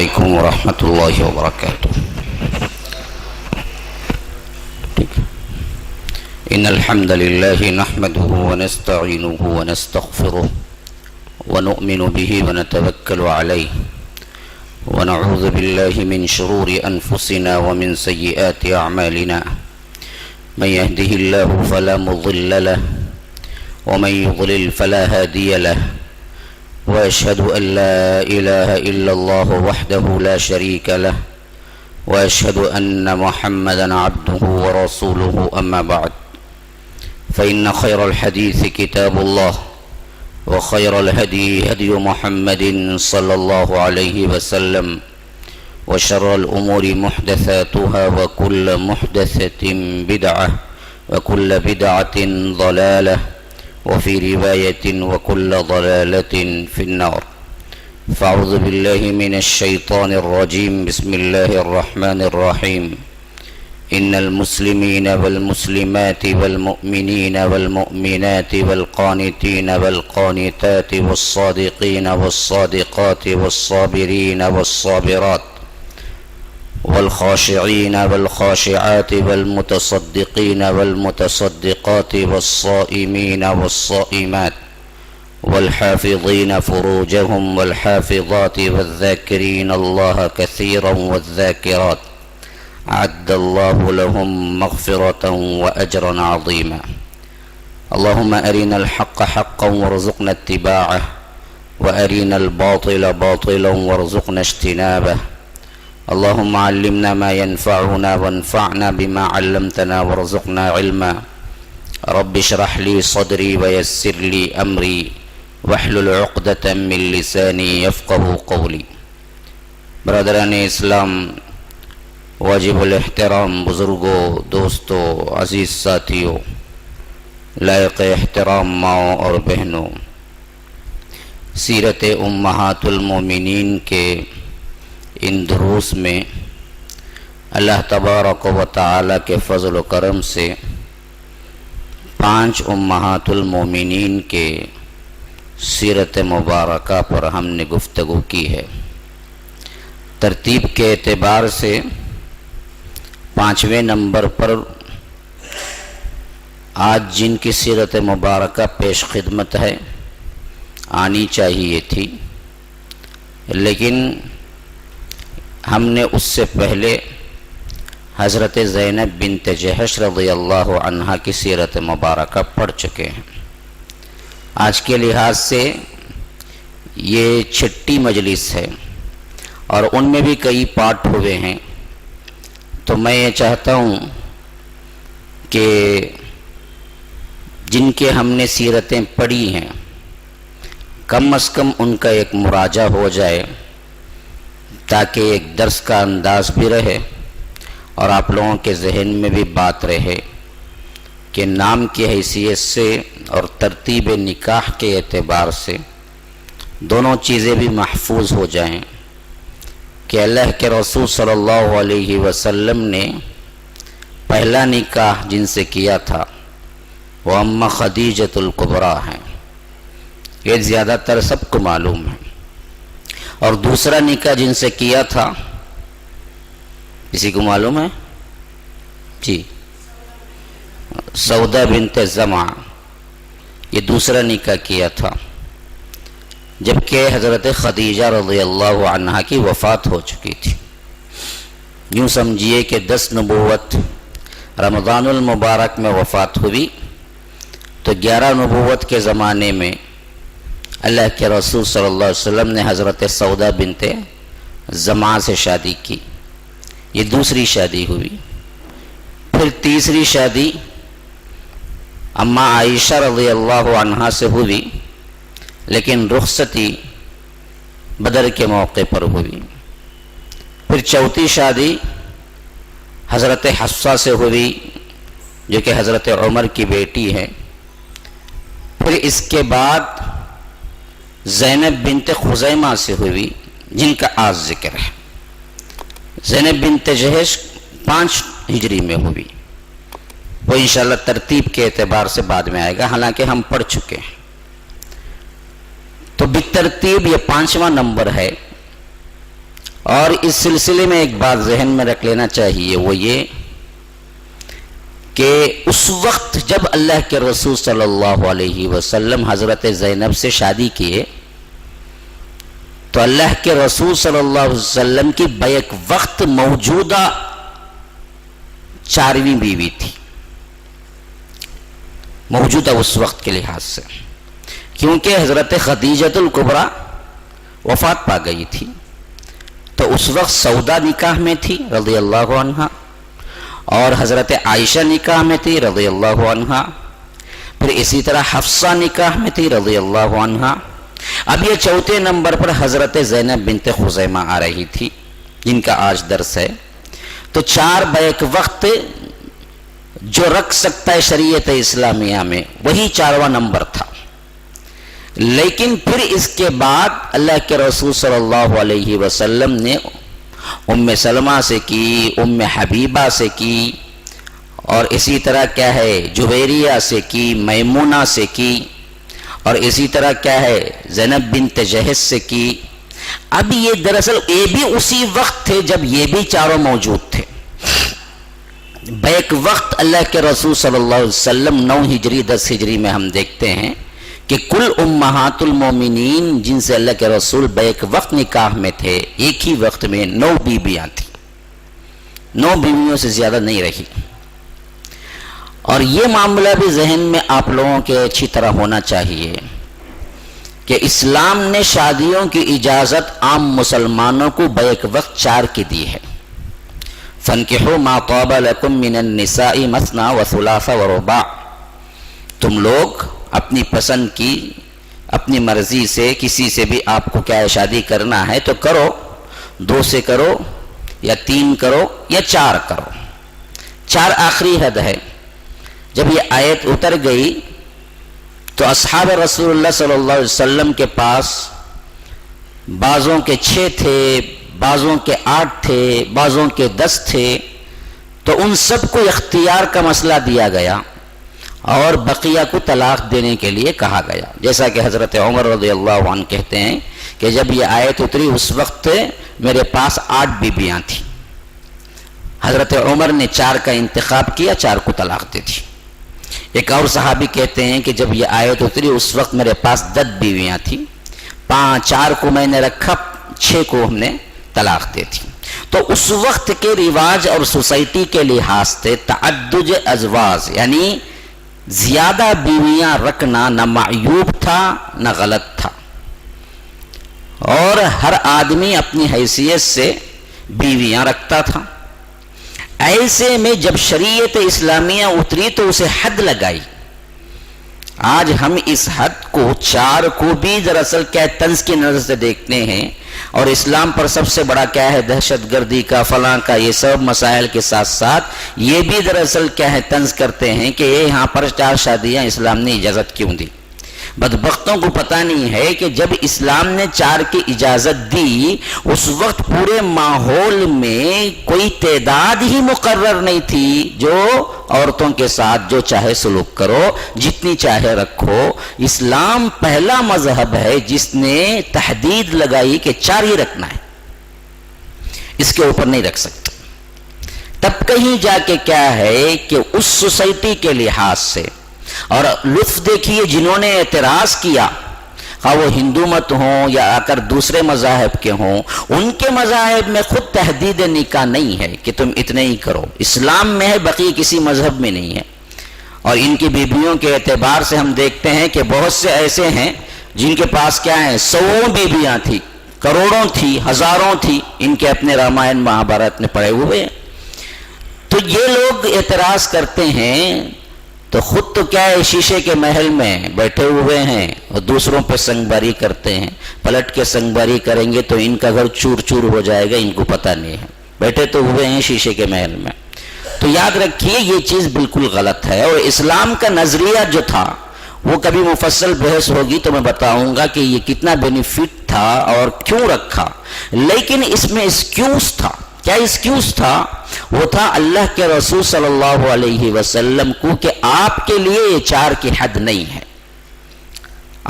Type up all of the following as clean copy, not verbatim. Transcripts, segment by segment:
علیکم ورحمۃ اللہ وبرکاتہ۔ ان الحمد للہ نحمده ونستعینه ونستغفره ونؤمن به ونتوکل علیہ ونعوذ باللہ من شرور انفسنا ومن سیئات اعمالنا من يهده الله فلا مضل له ومن يضلل فلا هادي له وأشهد أن لا إله إلا الله وحده لا شريك له وأشهد أن محمدا عبده ورسوله أما بعد فإن خير الحديث كتاب الله وخير الهدي هدي محمد صلى الله عليه وسلم وشر الأمور محدثاتها وكل محدثة بدعة وكل بدعة ضلالة وفي رواية وكل ضلالة في النار فأعوذ بالله من الشيطان الرجيم بسم الله الرحمن الرحيم إن المسلمين والمسلمات والمؤمنين والمؤمنات والقانتين والقانتات والصادقين والصادقات والصابرين والصابرات والخاشعين والخاشعات والمتصدقين والمتصدقات والصائمين والصائمات والحافظين فروجهم والحافظات والذاكرين الله كثيرا والذاكرات أعد الله لهم مغفرة وأجرا عظيما اللهم أرنا الحق حقا وارزقنا اتباعه وأرنا الباطل باطلا وارزقنا اجتنابه اللهم علمنا ما ينفعنا وانفعنا بما علمتنا وارزقنا علما رب اشرح لي صدري ويسر لي أمري واحلل عقدة من لساني يفقه قولي۔ برادران اسلام، واجب الاحترام بزرگوں، دوستوں، عزیز ساتھیوں، لائق احترام ماؤں اور بہنوں، سیرت امہات المومنین کے ان دروس میں اللہ تبارک و تعالی کے فضل و کرم سے 5 امہات المومنین کے سیرت مبارکہ پر ہم نے گفتگو کی ہے۔ ترتیب کے اعتبار سے 5ویں نمبر پر آج جن کی سیرت مبارکہ پیش خدمت ہے آنی چاہیے تھی، لیکن ہم نے اس سے پہلے حضرت زینب بنت جحش رضی اللہ عنہا کی سیرت مبارکہ پڑھ چکے ہیں۔ آج کے لحاظ سے یہ 6ٹی مجلس ہے اور ان میں بھی کئی پارٹ ہوئے ہیں، تو میں یہ چاہتا ہوں کہ جن کے ہم نے سیرتیں پڑھی ہیں کم از کم ان کا ایک مراجعہ ہو جائے، تاکہ ایک درس کا انداز بھی رہے اور آپ لوگوں کے ذہن میں بھی بات رہے کہ نام کی حیثیت سے اور ترتیب نکاح کے اعتبار سے دونوں چیزیں بھی محفوظ ہو جائیں کہ اللہ کے رسول صلی اللہ علیہ وسلم نے پہلا نکاح جن سے کیا تھا وہ امّ خدیجۃ الکبریٰ ہیں، یہ زیادہ تر سب کو معلوم ہے، اور دوسرا نکاح جن سے کیا تھا کسی کو معلوم ہے؟ جی، سودا بنت زمعہ، یہ دوسرا نکاح کیا تھا جبکہ حضرت خدیجہ رضی اللہ عنہا کی وفات ہو چکی تھی۔ یوں سمجھیے کہ 10 نبوت رمضان المبارک میں وفات ہوئی، تو 11 نبوت کے زمانے میں اللہ کے رسول صلی اللہ علیہ وسلم نے حضرت سودا بنت زمعہ سے شادی کی، یہ دوسری شادی ہوئی۔ پھر تیسری شادی اماں عائشہ رضی اللہ عنہا سے ہوئی، لیکن رخصتی بدر کے موقع پر ہوئی۔ پھر چوتھی شادی حضرت حفصہ سے ہوئی جو کہ حضرت عمر کی بیٹی ہے۔ پھر اس کے بعد زینب بنت خزیمہ سے ہوئی جن کا آج ذکر ہے۔ زینب بنت جحش 5 ہجری میں ہوئی، وہ انشاءاللہ ترتیب کے اعتبار سے بعد میں آئے گا، حالانکہ ہم پڑھ چکے ہیں۔ تو بالترتیب یہ 5واں نمبر ہے، اور اس سلسلے میں ایک بات ذہن میں رکھ لینا چاہیے، وہ یہ کہ اس وقت جب اللہ کے رسول صلی اللہ علیہ وسلم حضرت زینب سے شادی کیے تو اللہ کے رسول صلی اللہ علیہ وسلم کی بیک وقت موجودہ 4ویں بیوی تھی، موجودہ اس وقت کے لحاظ سے، کیونکہ حضرت خدیجۃ الکبریٰ وفات پا گئی تھی تو اس وقت سودا نکاح میں تھی رضی اللہ عنہا، اور حضرت عائشہ نکاح میں تھی رضی اللہ عنہا، پھر اسی طرح حفصہ نکاح میں تھی رضی اللہ عنہا، اب یہ چوتھے نمبر پر حضرت زینب بنت خزیمہ آ رہی تھی جن کا آج درس ہے۔ تو 4 بیک وقت جو رکھ سکتا ہے شریعت اسلامیہ میں وہی 4واں نمبر تھا، لیکن پھر اس کے بعد اللہ کے رسول صلی اللہ علیہ وسلم نے ام سلمہ سے کی، ام حبیبہ سے کی، اور اسی طرح کیا ہے جویریہ سے کی، میمونہ سے کی، اور اسی طرح کیا ہے زینب بنت جہش سے کی۔ اب یہ دراصل یہ بھی اسی وقت تھے جب یہ بھی 4 موجود تھے۔ بیک وقت اللہ کے رسول صلی اللہ علیہ وسلم 9 ہجری 10 ہجری میں ہم دیکھتے ہیں کہ کل امہات المومنین جن سے اللہ کے رسول بیک وقت نکاح میں تھے ایک ہی وقت میں 9 بیویاں تھیں، 9 بیویوں سے زیادہ نہیں رہی۔ اور یہ معاملہ بھی ذہن میں آپ لوگوں کے اچھی طرح ہونا چاہیے کہ اسلام نے شادیوں کی اجازت عام مسلمانوں کو بیک وقت 4 کی دی ہے۔ فَانْكِحُوا مَا طَابَ لَكُم مِّنَ النِّسَاءِ مَثْنَىٰ وَثُلَاثَ وَرُبَاعَ، تم لوگ اپنی پسند کی اپنی مرضی سے کسی سے بھی آپ کو کیا شادی کرنا ہے تو کرو، 2 سے کرو یا 3 کرو یا 4 کرو، 4 آخری حد ہے۔ جب یہ آیت اتر گئی تو اصحاب رسول اللہ صلی اللہ علیہ وسلم کے پاس بعضوں کے 6 تھے، بعضوں کے 8 تھے، بعضوں کے 10 تھے، تو ان سب کو اختیار کا مسئلہ دیا گیا اور بقیہ کو طلاق دینے کے لیے کہا گیا، جیسا کہ حضرت عمر رضی اللہ عنہ کہتے ہیں کہ جب یہ آیت اتری اس وقت میرے پاس 8 بیویاں تھیں، حضرت عمر نے 4 کا انتخاب کیا، 4 کو طلاق دے دی۔ ایک اور صحابی کہتے ہیں کہ جب یہ آیت اتری اس وقت میرے پاس 10 بیویاں تھیں، 4 کو میں نے رکھا، 6 کو ہم نے طلاق دے دی۔ تو اس وقت کے رواج اور سوسائٹی کے لحاظ سے تعدد ازواج یعنی زیادہ بیویاں رکھنا نہ معیوب تھا نہ غلط تھا، اور ہر آدمی اپنی حیثیت سے بیویاں رکھتا تھا۔ ایسے میں جب شریعت اسلامیہ اتری تو اسے حد لگائی۔ آج ہم اس حد کو 4 کو بھی دراصل کیا طنز کی نظر سے دیکھتے ہیں، اور اسلام پر سب سے بڑا کیا ہے دہشت گردی کا فلاں کا یہ سب مسائل کے ساتھ ساتھ یہ بھی دراصل کیا ہے طنز کرتے ہیں کہ یہ یہاں پر 4 شادیاں اسلام نے اجازت کیوں دی۔ بدبختوں کو پتہ نہیں ہے کہ جب اسلام نے 4 کی اجازت دی اس وقت پورے ماحول میں کوئی تعداد ہی مقرر نہیں تھی جو عورتوں کے ساتھ جو چاہے سلوک کرو، جتنی چاہے رکھو۔ اسلام پہلا مذہب ہے جس نے تحدید لگائی کہ 4 ہی رکھنا ہے، اس کے اوپر نہیں رکھ سکتے۔ تب کہیں جا کے کیا ہے کہ اس سوسائٹی کے لحاظ سے، اور لطف دیکھیے جنہوں نے اعتراض کیا، خواہ وہ ہندو مت ہوں یا اگر دوسرے مذاہب کے ہوں، ان کے مذاہب میں خود تحدید نکاح نہیں ہے کہ تم اتنے ہی کرو، اسلام میں ہے، بقی کسی مذہب میں نہیں ہے۔ اور ان کی بیویوں کے اعتبار سے ہم دیکھتے ہیں کہ بہت سے ایسے ہیں جن کے پاس کیا ہے 100 بیویاں تھی، کروڑوں تھی، ہزاروں تھی، ان کے اپنے رامائن مہابھارت میں پڑے ہوئے ہیں۔ تو یہ لوگ اعتراض کرتے ہیں تو خود تو کیا ہے شیشے کے محل میں بیٹھے ہوئے ہیں اور دوسروں پہ سنگباری کرتے ہیں، پلٹ کے سنگباری کریں گے تو ان کا گھر چور چور ہو جائے گا، ان کو پتہ نہیں ہے، بیٹھے تو ہوئے ہیں شیشے کے محل میں۔ تو یاد رکھیے یہ چیز بالکل غلط ہے، اور اسلام کا نظریہ جو تھا وہ کبھی مفصل بحث ہوگی تو میں بتاؤں گا کہ یہ کتنا بینیفٹ تھا اور کیوں رکھا، لیکن اس میں ایکسکیوز تھا۔ کیا ایکسکیوز تھا؟ وہ تھا اللہ کے رسول صلی اللہ علیہ وسلم کو کہ آپ کے لیے یہ 4 کی حد نہیں ہے،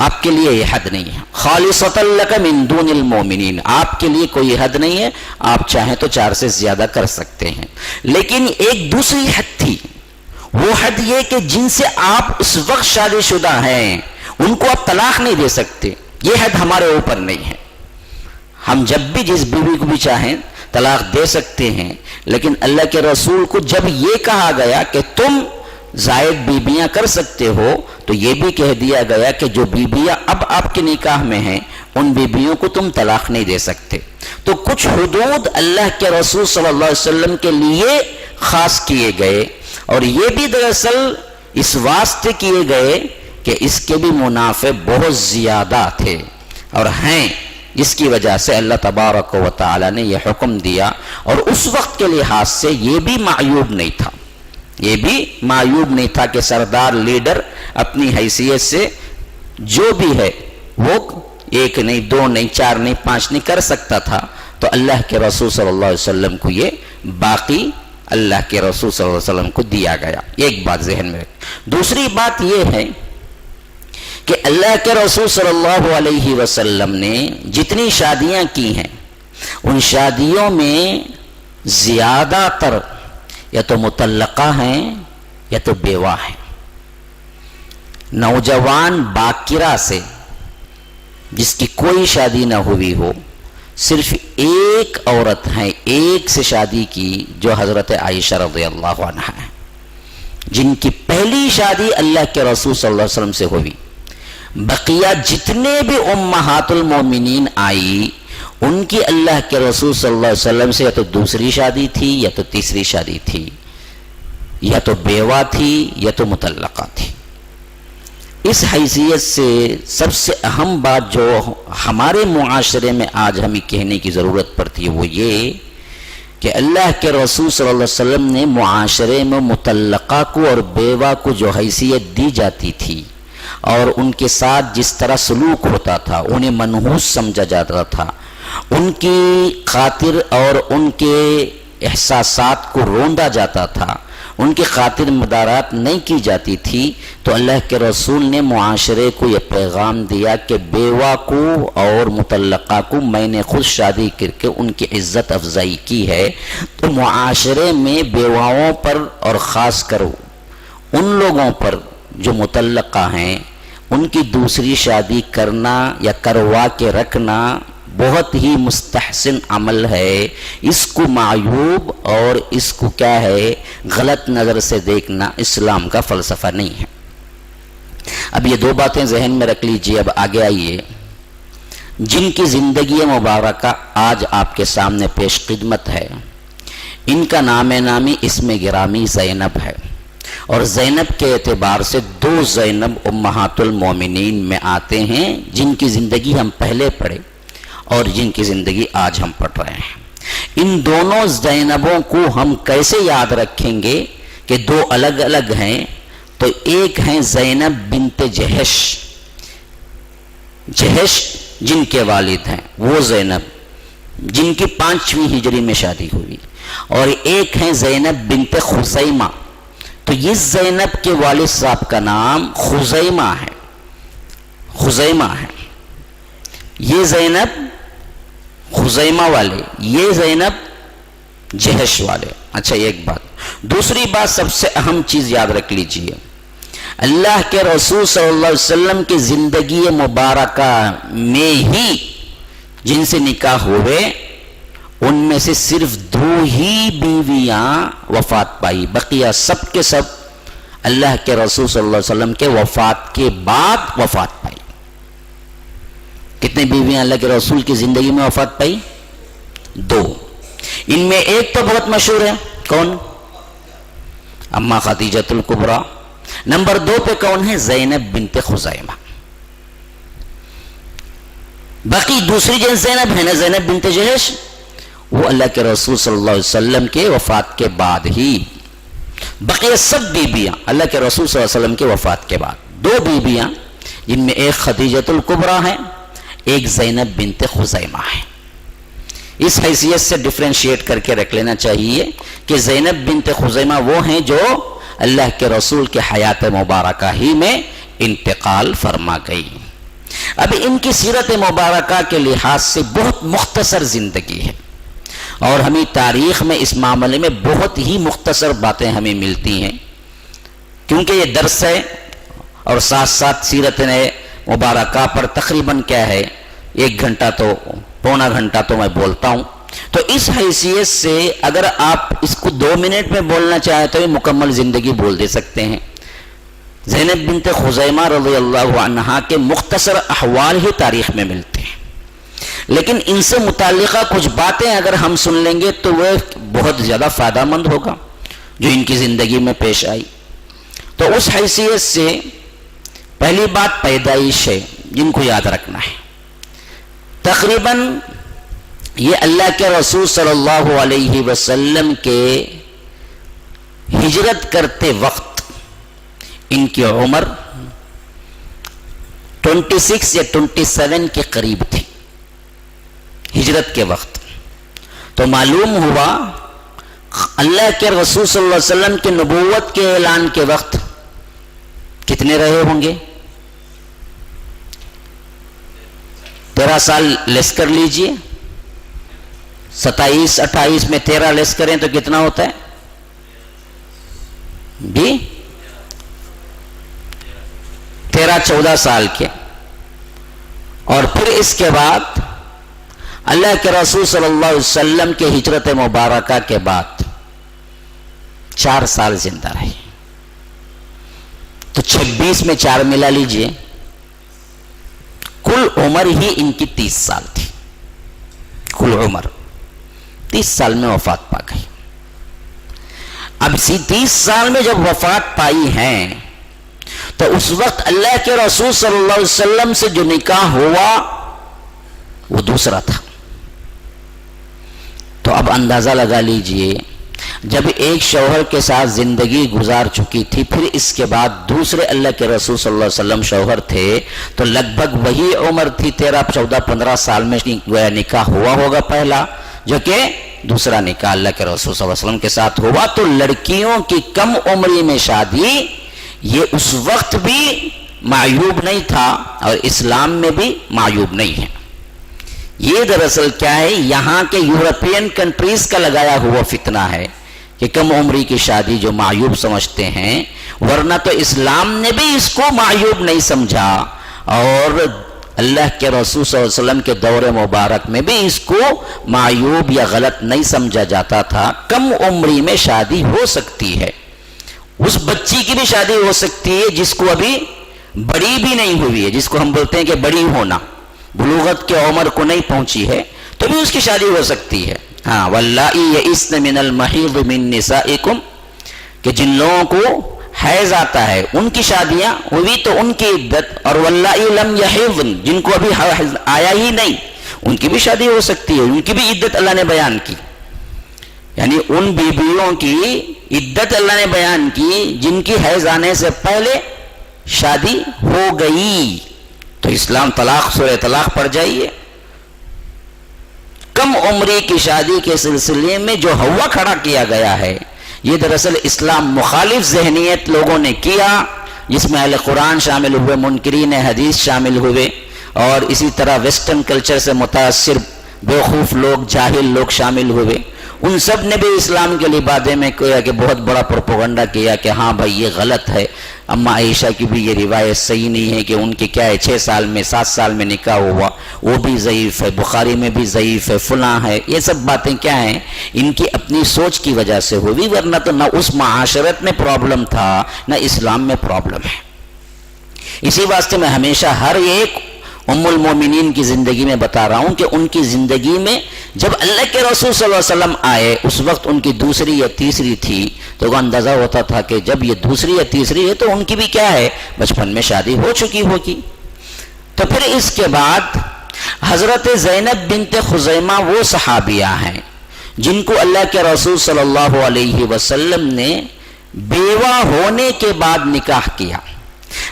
آپ کے لیے یہ حد نہیں ہے. خالصۃ لک من دون المؤمنین، آپ کے لیے کوئی حد نہیں ہے، آپ چاہیں تو 4 سے زیادہ کر سکتے ہیں. لیکن ایک دوسری حد تھی، وہ حد یہ کہ جن سے آپ اس وقت شادی شدہ ہیں ان کو آپ طلاق نہیں دے سکتے. یہ حد ہمارے اوپر نہیں ہے. ہم جب بھی جس بیوی کو بھی چاہیں طلاق دے سکتے ہیں، لیکن اللہ کے رسول کو جب یہ کہا گیا کہ تم زائد بیویاں کر سکتے ہو، تو یہ بھی کہہ دیا گیا کہ جو بیویاں اب آپ کے نکاح میں ہیں ان بیویوں کو تم طلاق نہیں دے سکتے. تو کچھ حدود اللہ کے رسول صلی اللہ علیہ وسلم کے لیے خاص کیے گئے، اور یہ بھی دراصل اس واسطے کیے گئے کہ اس کے بھی منافع بہت زیادہ تھے اور ہیں، جس کی وجہ سے اللہ تبارک و تعالی نے یہ حکم دیا. اور اس وقت کے لحاظ سے یہ بھی معیوب نہیں تھا، یہ بھی معیوب نہیں تھا کہ سردار لیڈر اپنی حیثیت سے جو بھی ہے وہ 1 نہیں 2 نہیں 4 نہیں 5 نہیں کر سکتا تھا. تو اللہ کے رسول صلی اللہ علیہ وسلم کو یہ باقی اللہ کے رسول صلی اللہ علیہ وسلم کو دیا گیا. ایک بات ذہن میں رکھ. دوسری بات یہ ہے کہ اللہ کے رسول صلی اللہ علیہ وسلم نے جتنی شادیاں کی ہیں ان شادیوں میں زیادہ تر یا تو مطلقہ ہیں یا تو بیوہ ہیں. نوجوان باکرہ سے جس کی کوئی شادی نہ ہوئی ہو، صرف ایک عورت ہیں، ایک سے شادی کی جو حضرت عائشہ رضی اللہ عنہا ہے، جن کی پہلی شادی اللہ کے رسول صلی اللہ علیہ وسلم سے ہوئی. بقیہ جتنے بھی امہات المومنین آئی ان کی اللہ کے رسول صلی اللہ علیہ وسلم سے یا تو دوسری شادی تھی یا تو تیسری شادی تھی، یا تو بیوہ تھی یا تو مطلقہ تھی. اس حیثیت سے سب سے اہم بات جو ہمارے معاشرے میں آج ہمیں کہنے کی ضرورت پڑتی ہے وہ یہ کہ اللہ کے رسول صلی اللہ علیہ وسلم نے معاشرے میں مطلقہ کو اور بیوہ کو جو حیثیت دی جاتی تھی اور ان کے ساتھ جس طرح سلوک ہوتا تھا، انہیں منحوس سمجھا جاتا تھا، ان کی خاطر اور ان کے احساسات کو روندا جاتا تھا، ان کی خاطر مدارات نہیں کی جاتی تھی. تو اللہ کے رسول نے معاشرے کو یہ پیغام دیا کہ بیوہ کو اور مطلقہ کو میں نے خود شادی کر کے ان کی عزت افزائی کی ہے. تو معاشرے میں بیواؤں پر اور خاص کر ان لوگوں پر جو مطلقہ ہیں ان کی دوسری شادی کرنا یا کروا کے رکھنا بہت ہی مستحسن عمل ہے. اس کو معیوب اور اس کو کیا ہے غلط نظر سے دیکھنا اسلام کا فلسفہ نہیں ہے. اب یہ 2 باتیں ذہن میں رکھ لیجئے. اب آگے آئیے. جن کی زندگی مبارکہ آج آپ کے سامنے پیش خدمت ہے، ان کا نام نامی اسم گرامی زینب ہے، اور زینب کے اعتبار سے 2 زینب امہات المومنین میں آتے ہیں جن کی زندگی ہم پہلے پڑھے اور جن کی زندگی آج ہم پڑھ رہے ہیں. ان دونوں زینبوں کو ہم کیسے یاد رکھیں گے کہ 2 الگ الگ ہیں؟ تو ایک ہیں زینب بنت جہش، جہش جن کے والد ہیں وہ زینب جن کی 5ویں ہجری میں شادی ہوئی، اور ایک ہیں زینب بنت خزیمہ. تو یہ زینب کے والد صاحب کا نام خزیمہ ہے، خزیمہ ہے. یہ زینب خزیمہ والے، یہ زینب جہش والے. اچھا ایک بات. دوسری بات سب سے اہم چیز یاد رکھ لیجئے، اللہ کے رسول صلی اللہ علیہ وسلم کی زندگی مبارکہ میں ہی جن سے نکاح ہوئے ان میں سے صرف 2 ہی بیویاں وفات پائی، بقیہ سب کے سب اللہ کے رسول صلی اللہ علیہ وسلم کے وفات کے بعد وفات پائی. کتنے بیویاں اللہ کے رسول کی زندگی میں وفات پائی؟ 2. ان میں ایک تو بہت مشہور ہے، کون؟ اما خدیجۃ الکبریٰ. نمبر 2 پہ کون ہے؟ زینب بنت خزیمہ. باقی دوسری جن زینب ہے نا، زینب بنت جہش، وہ اللہ کے رسول صلی اللہ علیہ وسلم کے وفات کے بعد ہی. بقیہ سب بیبیاں اللہ کے رسول صلی اللہ علیہ وسلم کے وفات کے بعد. 2 بیبیاں جن میں ایک خدیجۃ الکبریٰ ہے، ایک زینب بنت خزیمہ ہے. اس حیثیت سے ڈیفرینشیٹ کر کے رکھ لینا چاہیے کہ زینب بنت خزیمہ وہ ہیں جو اللہ کے رسول کے حیات مبارکہ ہی میں انتقال فرما گئی. اب ان کی سیرت مبارکہ کے لحاظ سے بہت مختصر زندگی ہے، اور ہمیں تاریخ میں اس معاملے میں بہت ہی مختصر باتیں ہمیں ملتی ہیں، کیونکہ یہ درس ہے اور ساتھ ساتھ سیرت مبارکہ پر تقریباً کیا ہے 1 گھنٹہ تو پونا گھنٹہ تو میں بولتا ہوں، تو اس حیثیت سے اگر آپ اس کو 2 منٹ میں بولنا چاہیں تو یہ مکمل زندگی بول دے سکتے ہیں۔ زینب بنت خزیمہ رضی اللہ عنہا کے مختصر احوال ہی تاریخ میں ملتے ہیں، لیکن ان سے متعلقہ کچھ باتیں اگر ہم سن لیں گے تو وہ بہت زیادہ فائدہ مند ہوگا جو ان کی زندگی میں پیش آئی۔ تو اس حیثیت سے پہلی بات پیدائش ہے جن کو یاد رکھنا ہے۔ تقریباً یہ اللہ کے رسول صلی اللہ علیہ وسلم کے ہجرت کرتے وقت ان کی عمر 26 یا 27 کے قریب تھی ہجرت کے وقت۔ تو معلوم ہوا اللہ کے رسول صلی اللہ علیہ وسلم کی نبوت کے اعلان کے وقت کتنے رہے ہوں گے؟ 13 سال لیس کر لیجئے، 27 28 میں 13 لیس کریں تو کتنا ہوتا ہے بھی 13-14 سال کے۔ اور پھر اس کے بعد اللہ کے رسول صلی اللہ علیہ وسلم کے ہجرت مبارکہ کے بعد 4 سال زندہ رہے، تو 26 میں 4 ملا لیجئے، کل عمر ہی ان کی 30 سال تھی، کل عمر 30 سال میں وفات پا گئی۔ اب 30 سال میں جب وفات پائی ہیں تو اس وقت اللہ کے رسول صلی اللہ علیہ وسلم سے جو نکاح ہوا وہ دوسرا تھا۔ تو اب اندازہ لگا لیجئے، جب ایک شوہر کے ساتھ زندگی گزار چکی تھی، پھر اس کے بعد دوسرے اللہ کے رسول صلی اللہ علیہ وسلم شوہر تھے، تو لگ بھگ وہی عمر تھی، 13 14 15 سال میں نکاح ہوا ہوگا پہلا، جو کہ دوسرا نکاح اللہ کے رسول صلی اللہ علیہ وسلم کے ساتھ ہوا۔ تو لڑکیوں کی کم عمری میں شادی یہ اس وقت بھی معیوب نہیں تھا اور اسلام میں بھی معیوب نہیں ہے۔ یہ دراصل کیا ہے، یہاں کے یورپین کنٹریز کا لگایا ہوا فتنہ ہے کہ کم عمری کی شادی جو معیوب سمجھتے ہیں، ورنہ تو اسلام نے بھی اس کو معیوب نہیں سمجھا، اور اللہ کے رسول صلی اللہ علیہ وسلم کے دور مبارک میں بھی اس کو معیوب یا غلط نہیں سمجھا جاتا تھا۔ کم عمری میں شادی ہو سکتی ہے، اس بچی کی بھی شادی ہو سکتی ہے جس کو ابھی بڑی بھی نہیں ہوئی ہے، جس کو ہم بولتے ہیں کہ بڑی ہونا، بلوغت کے عمر کو نہیں پہنچی ہے، تو بھی اس کی شادی ہو سکتی ہے۔ ہاں، واللائی یئسن من المحیض من نسائکم، کہ جن لوگوں کو حیض آتا ہے ان کی شادیاں ہوئی تو ان کی عدت، اور واللائی لم یحضن، جن کو ابھی حیض آیا ہی نہیں ان کی بھی شادی ہو سکتی ہے، ان کی بھی عدت اللہ نے بیان کی، یعنی ان بیویوں کی عدت اللہ نے بیان کی جن کی حیض آنے سے پہلے شادی ہو گئی۔ تو اسلام طلاق، سورہ طلاق پڑھ جائیے، کم عمری کی شادی کے سلسلے میں جو ہوا کھڑا کیا گیا ہے، یہ دراصل اسلام مخالف ذہنیت لوگوں نے کیا، جس میں اہل قرآن شامل ہوئے، منکرین حدیث شامل ہوئے، اور اسی طرح ویسٹرن کلچر سے متاثر بیوقوف لوگ، جاہل لوگ شامل ہوئے۔ ان سب نے بھی اسلام کے لبادے میں کیا کہ بہت بڑا پروپیگنڈا کیا کہ ہاں بھائی یہ غلط ہے، اما عائشہ کی بھی یہ روایت صحیح نہیں ہے کہ ان کی کیا ہے 6 سال میں 7 سال میں نکاح ہوا، وہ بھی ضعیف ہے، بخاری میں بھی ضعیف ہے، فلاں ہے۔ یہ سب باتیں کیا ہیں، ان کی اپنی سوچ کی وجہ سے ہوئی، ورنہ تو نہ اس معاشرت میں پرابلم تھا نہ اسلام میں پرابلم ہے۔ اسی واسطے میں ہمیشہ ہر ایک ام المومنین کی زندگی میں بتا رہا ہوں کہ ان کی زندگی میں جب اللہ کے رسول صلی اللہ علیہ وسلم آئے اس وقت ان کی دوسری یا تیسری تھی، تو اندازہ ہوتا تھا کہ جب یہ دوسری یا تیسری ہے تو ان کی بھی کیا ہے، بچپن میں شادی ہو چکی ہوگی۔ تو پھر اس کے بعد حضرت زینب بنت خزیمہ وہ صحابیہ ہیں جن کو اللہ کے رسول صلی اللہ علیہ وسلم نے بیوہ ہونے کے بعد نکاح کیا۔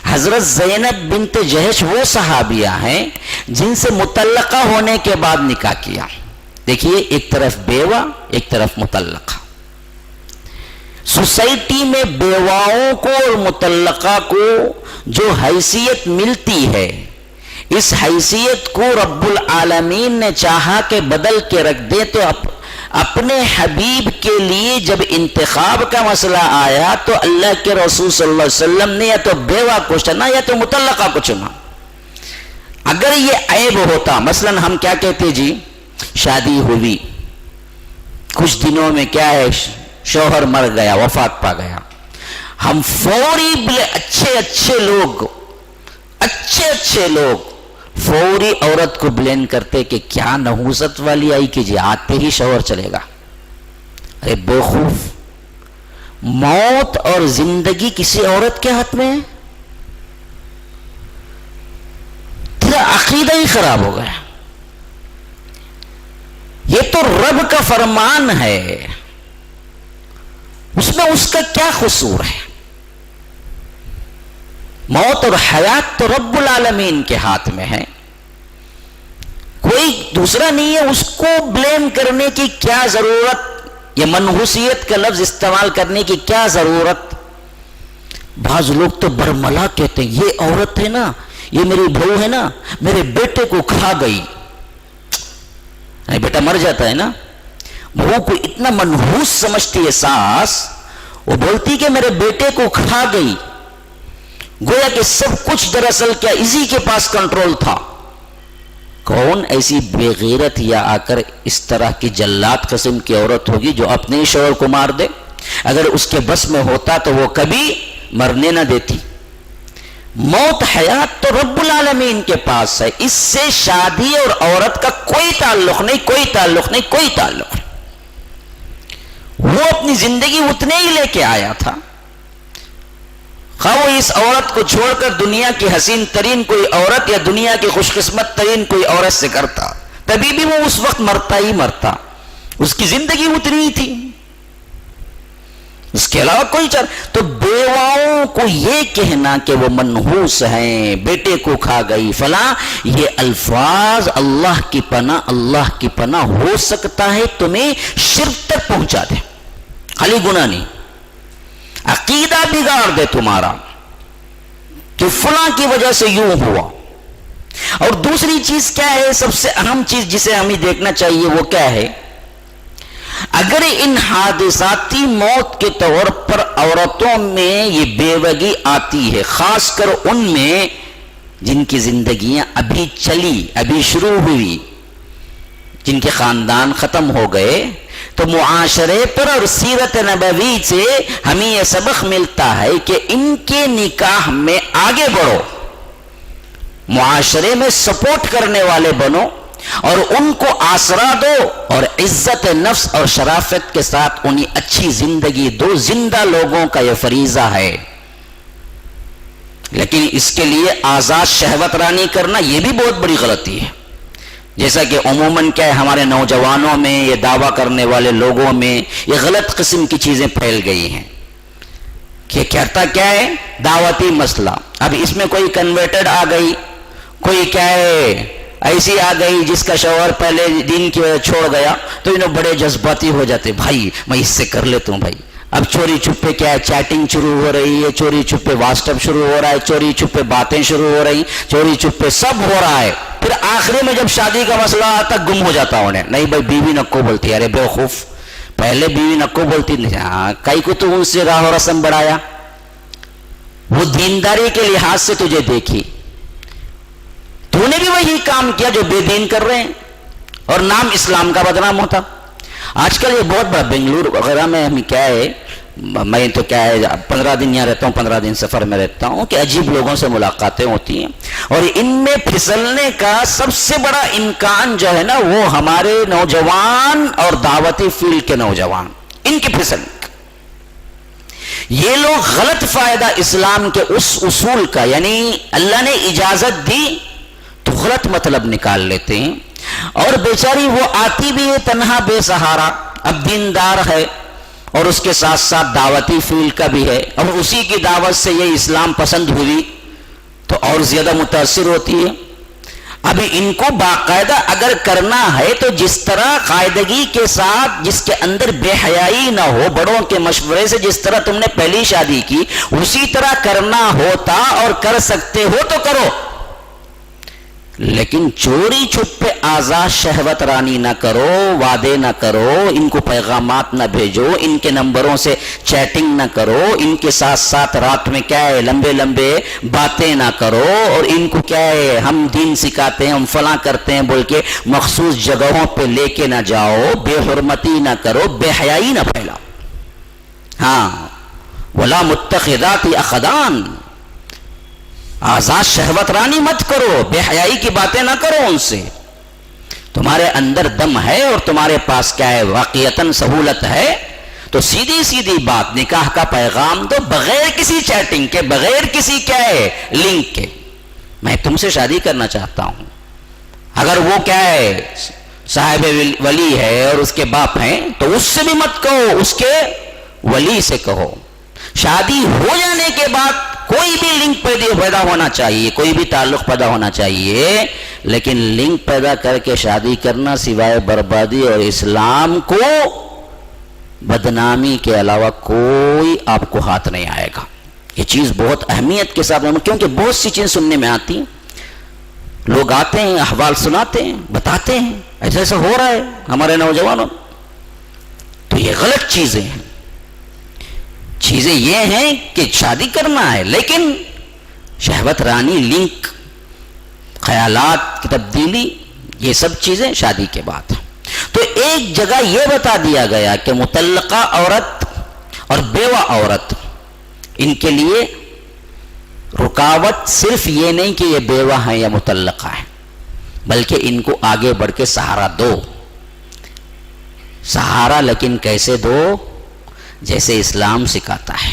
حضرت زینب بنت جہش وہ صحابیہ ہیں جن سے مطلقہ ہونے کے بعد نکاح کیا۔ دیکھیے، ایک طرف بیوہ، ایک طرف مطلقہ۔ سوسائٹی میں بیواؤں کو اور مطلقہ کو جو حیثیت ملتی ہے، اس حیثیت کو رب العالمین نے چاہا کہ بدل کے رکھ دے، تو اپنے حبیب کے لیے جب انتخاب کا مسئلہ آیا تو اللہ کے رسول صلی اللہ علیہ وسلم نے یا تو بیوہ کو چنا یا تو مطلقہ کو چنا۔ اگر یہ عیب ہوتا، مثلا ہم کیا کہتے جی، شادی ہوئی کچھ دنوں میں کیا ہے شوہر مر گیا، وفات پا گیا، ہم فوری اچھے لوگ فوری عورت کو بلین کرتے کہ کیا نحوست والی آئی کہ جی آتے ہی شوہر چلے گا۔ ارے بیوقوف، موت اور زندگی کسی عورت کے ہاتھ میں ہے؟ تیرا عقیدہ ہی خراب ہو گیا۔ یہ تو رب کا فرمان ہے، اس میں اس کا کیا قصور ہے؟ موت اور حیات تو رب العالمین کے ہاتھ میں ہے، کوئی دوسرا نہیں ہے، اس کو بلیم کرنے کی کیا ضرورت، یا منحوسیت کا لفظ استعمال کرنے کی کیا ضرورت؟ بعض لوگ تو برملا کہتے ہیں یہ عورت ہے نا، یہ میری بہو ہے نا، میرے بیٹے کو کھا گئی۔ بیٹا مر جاتا ہے نا، بہو کو اتنا منحوس سمجھتی ہے ساس، وہ بولتی کہ میرے بیٹے کو کھا گئی، گویا کہ سب کچھ دراصل کیا اسی کے پاس کنٹرول تھا۔ کون ایسی بے غیرت یا آ کر اس طرح کی جلاد قسم کی عورت ہوگی جو اپنے شوہر کو مار دے؟ اگر اس کے بس میں ہوتا تو وہ کبھی مرنے نہ دیتی۔ موت حیات تو رب العالمین کے پاس ہے، اس سے شادی اور عورت کا کوئی تعلق نہیں، کوئی تعلق نہیں، کوئی تعلق نہیں۔ وہ اپنی زندگی اتنے ہی لے کے آیا تھا، خواہ وہ اس عورت کو چھوڑ کر دنیا کی حسین ترین کوئی عورت یا دنیا کی خوش قسمت ترین کوئی عورت سے کرتا، تبھی بھی وہ اس وقت مرتا ہی مرتا، اس کی زندگی اتنی ہی تھی، اس کے علاوہ کوئی تو بیواؤں کو یہ کہنا کہ وہ منحوس ہیں، بیٹے کو کھا گئی فلاں، یہ الفاظ اللہ کی پناہ ہو سکتا ہے تمہیں شرک تک پہنچا دے، خالی گناہ نہیں، عقیدہ بگاڑ دے تمہارا کہ فلاں کی وجہ سے یوں ہوا۔ اور دوسری چیز کیا ہے، سب سے اہم چیز جسے ہمیں دیکھنا چاہیے وہ کیا ہے، اگر ان حادثاتی موت کے طور پر عورتوں میں یہ بیوگی آتی ہے، خاص کر ان میں جن کی زندگیاں ابھی چلی، ابھی شروع ہوئی، جن کے خاندان ختم ہو گئے، تو معاشرے پر اور سیرت نبوی سے ہمیں یہ سبق ملتا ہے کہ ان کے نکاح میں آگے بڑھو، معاشرے میں سپورٹ کرنے والے بنو، اور ان کو آسرا دو، اور عزت نفس اور شرافت کے ساتھ انہیں اچھی زندگی دو۔ زندہ لوگوں کا یہ فریضہ ہے، لیکن اس کے لیے آزاد شہوت رانی کرنا یہ بھی بہت بڑی غلطی ہے۔ جیسا کہ عموماً کیا ہے ہمارے نوجوانوں میں، یہ دعویٰ کرنے والے لوگوں میں یہ غلط قسم کی چیزیں پھیل گئی ہیں کہ کہتا کیا ہے دعوتی مسئلہ، اب اس میں کوئی کنورٹڈ آ گئی، کوئی کیا ہے ایسی آ گئی جس کا شوہر پہلے دین کی وجہ چھوڑ گیا، تو انہوں بڑے جذباتی ہو جاتے، بھائی میں اس سے کر لیتا ہوں بھائی۔ اب چوری چھپے کیا ہے چیٹنگ شروع ہو رہی ہے، چوری چھپے واٹس ایپ شروع ہو رہا ہے، چوری چھپے باتیں شروع ہو رہی، چوری چھپے سب ہو رہا ہے۔ پھر آخری میں جب شادی کا مسئلہ آتا گم ہو جاتا انہیں، نہیں بھائی بیوی نکو بولتی، ارے بیوقوف پہلے بیوی نکو بولتی نہیں، کئی کو تو ان سے راہ و رسم بڑھایا، وہ دینداری کے لحاظ سے تجھے دیکھی، تو نے بھی وہی کام کیا جو بے دین کر رہے ہیں، اور نام اسلام کا بدنام ہوتا۔ آج کل یہ بہت بڑا بنگلور وغیرہ میں ہمیں کیا ہے، میں تو کیا ہے 15 دن یہاں رہتا ہوں، 15 دن سفر میں رہتا ہوں، کہ عجیب لوگوں سے ملاقاتیں ہوتی ہیں، اور ان میں پھسلنے کا سب سے بڑا امکان جو ہے نا وہ ہمارے نوجوان اور دعوتی فیلڈ کے نوجوان، ان کی پھسلنے، یہ لوگ غلط فائدہ اسلام کے اس اصول کا، یعنی اللہ نے اجازت دی تو غلط مطلب نکال لیتے ہیں، اور بیچاری وہ آتی بھی ہے تنہا بے سہارا، اب دیندار ہے اور اس کے ساتھ ساتھ دعوتی فیلڈ کا بھی ہے، اور اسی کی دعوت سے یہ اسلام پسند ہوئی تو اور زیادہ متاثر ہوتی ہے۔ اب ان کو باقاعدہ اگر کرنا ہے تو جس طرح قاعدگی کے ساتھ، جس کے اندر بے حیائی نہ ہو، بڑوں کے مشورے سے جس طرح تم نے پہلی شادی کی اسی طرح کرنا ہوتا اور کر سکتے ہو تو کرو، لیکن چوری چھپے آزاد شہوت رانی نہ کرو، وعدے نہ کرو، ان کو پیغامات نہ بھیجو، ان کے نمبروں سے چیٹنگ نہ کرو، ان کے ساتھ ساتھ رات میں کیا ہے لمبے لمبے باتیں نہ کرو، اور ان کو کیا ہے ہم دین سکھاتے ہیں، ہم فلاں کرتے ہیں بول کے مخصوص جگہوں پہ لے کے نہ جاؤ، بے حرمتی نہ کرو، بے حیائی نہ پھیلاؤ. ہاں ولا متخذات اخدان، آزاد شہوت رانی مت کرو، بے حیائی کی باتیں نہ کرو ان سے. تمہارے اندر دم ہے اور تمہارے پاس کیا ہے واقعتاً سہولت ہے تو سیدھی سیدھی بات نکاح کا پیغام دو، بغیر کسی چیٹنگ کے، بغیر کسی کیا ہے لنک کے. میں تم سے شادی کرنا چاہتا ہوں، اگر وہ کیا ہے صاحب ولی ہے اور اس کے باپ ہیں تو اس سے بھی مت کہو، اس کے ولی سے کہو. شادی ہو جانے کے بعد کوئی بھی لنک پیدا ہونا چاہیے، کوئی بھی تعلق پیدا ہونا چاہیے، لیکن لنک پیدا کر کے شادی کرنا سوائے بربادی اور اسلام کو بدنامی کے علاوہ کوئی آپ کو ہاتھ نہیں آئے گا. یہ چیز بہت اہمیت کے ساتھ، کیونکہ بہت سی چیزیں سننے میں آتی ہیں، لوگ آتے ہیں احوال سناتے ہیں، بتاتے ہیں ایسا ایسا ہو رہا ہے ہمارے نوجوانوں، تو یہ غلط چیزیں ہیں. چیزیں یہ ہیں کہ شادی کرنا ہے لیکن شہوت رانی، لنک، خیالات کی تبدیلی، یہ سب چیزیں شادی کے بعد. تو ایک جگہ یہ بتا دیا گیا کہ مطلقہ عورت اور بیوہ عورت، ان کے لیے رکاوٹ صرف یہ نہیں کہ یہ بیوہ ہیں یا مطلقہ ہیں، بلکہ ان کو آگے بڑھ کے سہارا دو. سہارا لیکن کیسے دو؟ جیسے اسلام سکھاتا ہے.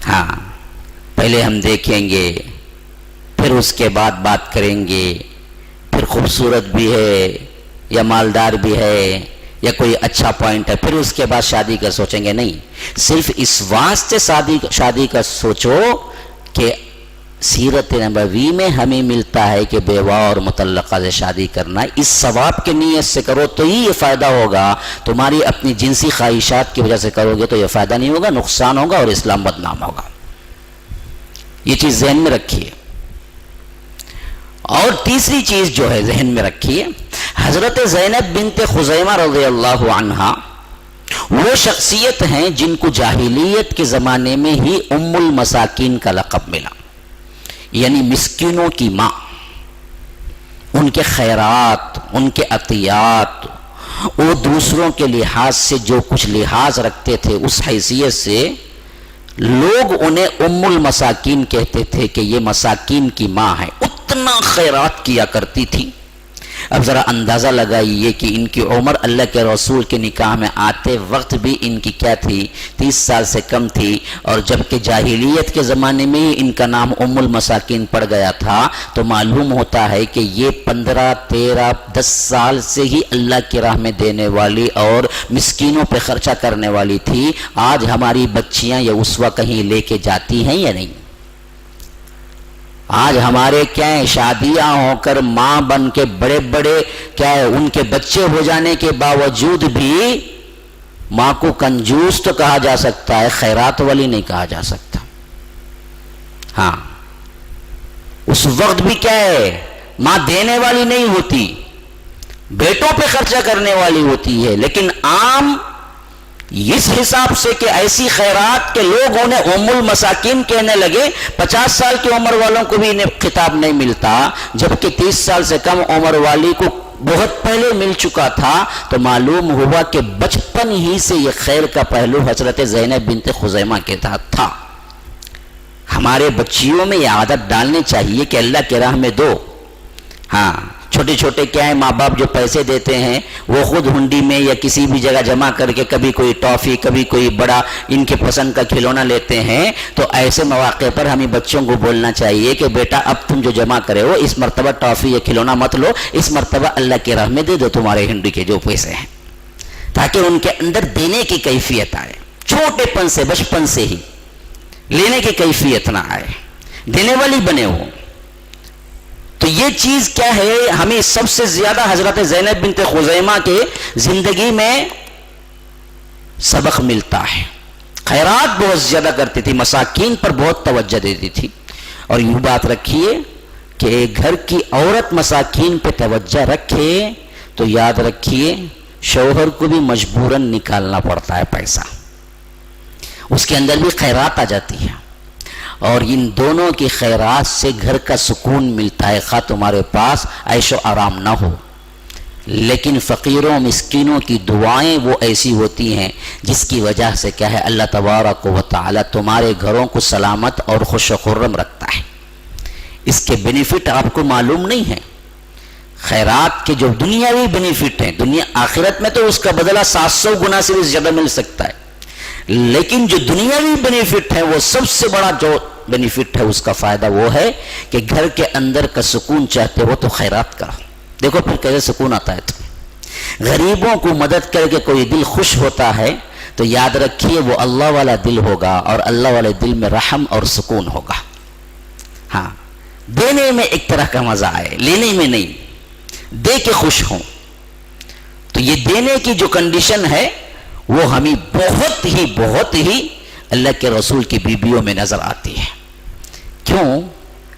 ہاں پہلے ہم دیکھیں گے، پھر اس کے بعد بات کریں گے، پھر خوبصورت بھی ہے یا مالدار بھی ہے یا کوئی اچھا پوائنٹ ہے، پھر اس کے بعد شادی کا سوچیں گے. نہیں، صرف اس واسطے شادی کا سوچو کہ سیرت نبوی میں ہمیں ملتا ہے کہ بیوہ اور مطلقہ سے شادی کرنا، اس ثواب کی نیت سے کرو تو ہی یہ فائدہ ہوگا. تمہاری اپنی جنسی خواہشات کی وجہ سے کرو گے تو یہ فائدہ نہیں ہوگا، نقصان ہوگا اور اسلام بدنام ہوگا. یہ چیز ذہن میں رکھیے. اور تیسری چیز جو ہے ذہن میں رکھیے، حضرت زینب بنت خزیمہ رضی اللہ عنہا وہ شخصیت ہیں جن کو جاہلیت کے زمانے میں ہی ام المساکین کا لقب ملا، یعنی مسکینوں کی ماں. ان کے خیرات، ان کے عطیات، وہ دوسروں کے لحاظ سے جو کچھ لحاظ رکھتے تھے، اس حیثیت سے لوگ انہیں ام المساکین کہتے تھے کہ یہ مساکین کی ماں ہے. اتنا خیرات کیا کرتی تھی. اب ذرا اندازہ لگائیے کہ ان کی عمر اللہ کے رسول کے نکاح میں آتے وقت بھی ان کی کیا تھی، 30 سال سے کم تھی، اور جبکہ جاہلیت کے زمانے میں ہی ان کا نام ام المساکین پڑ گیا تھا، تو معلوم ہوتا ہے کہ یہ 15، 13، 10 سال سے ہی اللہ کی راہ میں دینے والی اور مسکینوں پہ خرچہ کرنے والی تھی. آج ہماری بچیاں یہ اسوہ کہیں لے کے جاتی ہیں یا نہیں؟ آج ہمارے کیا ہے شادیاں ہو کر ماں بن کے بڑے بڑے کیا ہے ان کے بچے ہو جانے کے باوجود بھی ماں کو کنجوس تو کہا جا سکتا ہے، خیرات والی نہیں کہا جا سکتا. ہاں اس وقت بھی کیا ہے ماں دینے والی نہیں ہوتی، بیٹوں پہ خرچہ کرنے والی ہوتی ہے. لیکن عام اس حساب سے کہ ایسی خیرات کے لوگ انہیں ام المساکین کہنے لگے. 50 سال کی عمر والوں کو بھی انہیں خطاب نہیں ملتا، جبکہ 30 سال سے کم عمر والی کو بہت پہلے مل چکا تھا. تو معلوم ہوا کہ بچپن ہی سے یہ خیر کا پہلو حضرت زینب بنت خزیمہ کے ساتھ تھا. ہمارے بچیوں میں یہ عادت ڈالنی چاہیے کہ اللہ کے راہ میں دو. ہاں چھوٹے چھوٹے کیا ہے ماں باپ جو پیسے دیتے ہیں وہ خود ہنڈی میں یا کسی بھی جگہ جمع کر کے کبھی کوئی ٹافی، کبھی کوئی بڑا ان کے پسند کا کھلونا لیتے ہیں. تو ایسے مواقع پر ہمیں بچوں کو بولنا چاہیے کہ بیٹا اب تم جو جمع کرے ہو اس مرتبہ ٹافی یا کھلونا مت لو، اس مرتبہ اللہ کے راہ میں دے دو تمہارے ہنڈی کے جو پیسے ہیں، تاکہ ان کے اندر دینے کی کیفیت آئے. چھوٹے پن سے، بچپن سے ہی لینے کی کیفیت نہ آئے، دینے والی بنے ہو. تو یہ چیز کیا ہے ہمیں سب سے زیادہ حضرت زینب بنت خزیمہ کے زندگی میں سبق ملتا ہے. خیرات بہت زیادہ کرتی تھی، مساکین پر بہت توجہ دیتی تھی. اور یوں بات رکھیے کہ گھر کی عورت مساکین پہ توجہ رکھے تو یاد رکھیے شوہر کو بھی مجبوراً نکالنا پڑتا ہے پیسہ، اس کے اندر بھی خیرات آ جاتی ہے، اور ان دونوں کی خیرات سے گھر کا سکون ملتا ہے، خواہ تمہارے پاس عیش و آرام نہ ہو، لیکن فقیروں مسکینوں کی دعائیں وہ ایسی ہوتی ہیں جس کی وجہ سے کیا ہے اللہ تبارک و تعالی تمہارے گھروں کو سلامت اور خوش و خرم رکھتا ہے۔ اس کے بینیفٹ آپ کو معلوم نہیں ہے، خیرات کے جو دنیاوی بینیفٹ ہیں، دنیا آخرت میں تو اس کا بدلہ 700 گنا سے بھی زیادہ مل سکتا ہے، لیکن جو دنیاوی بینیفٹ ہے وہ سب سے بڑا جو بینیفٹ ہے اس کا فائدہ وہ ہے کہ گھر کے اندر کا سکون چاہتے ہو تو خیرات کرو۔ دیکھو پھر کیسے سکون آتا ہے تمہیں، غریبوں کو مدد کر کے کوئی دل خوش ہوتا ہے تو یاد رکھیے وہ اللہ والا دل ہوگا، اور اللہ والے دل میں رحم اور سکون ہوگا۔ ہاں، دینے میں ایک طرح کا مزہ آئے، لینے میں نہیں، دے کے خوش ہوں، تو یہ دینے کی جو کنڈیشن ہے وہ ہمیں بہت ہی اللہ کے رسول کی بیویوں میں نظر آتی ہے۔ کیوں؟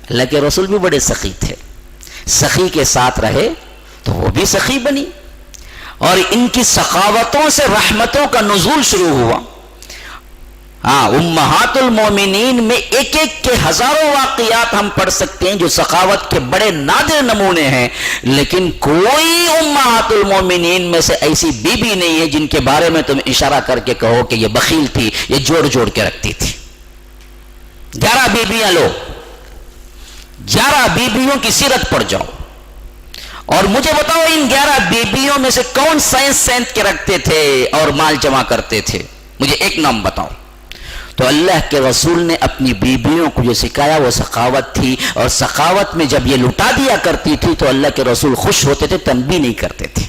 اللہ کے رسول بھی بڑے سخی تھے، سخی کے ساتھ رہے تو وہ بھی سخی بنی، اور ان کی سخاوتوں سے رحمتوں کا نزول شروع ہوا۔ ہاں، امہات المومنین میں ایک ایک کے ہزاروں واقعات ہم پڑھ سکتے ہیں جو سخاوت کے بڑے نادر نمونے ہیں، لیکن کوئی امہات المومنین میں سے ایسی بیوی نہیں ہے جن کے بارے میں تم اشارہ کر کے کہو کہ یہ بخیل تھی، یہ جوڑ کے رکھتی تھی۔ 11 بیویاں لو، 11 بیویوں کی سیرت پڑھ جاؤ اور مجھے بتاؤ ان 11 بیویوں میں سے کون سائنس سینت کے رکھتے تھے اور مال جمع کرتے تھے؟ مجھے ایک نام بتاؤ۔ تو اللہ کے رسول نے اپنی بیویوں کو جو سکھایا وہ سخاوت تھی، اور سخاوت میں جب یہ لٹا دیا کرتی تھی تو اللہ کے رسول خوش ہوتے تھے، تنبیہ نہیں کرتے تھے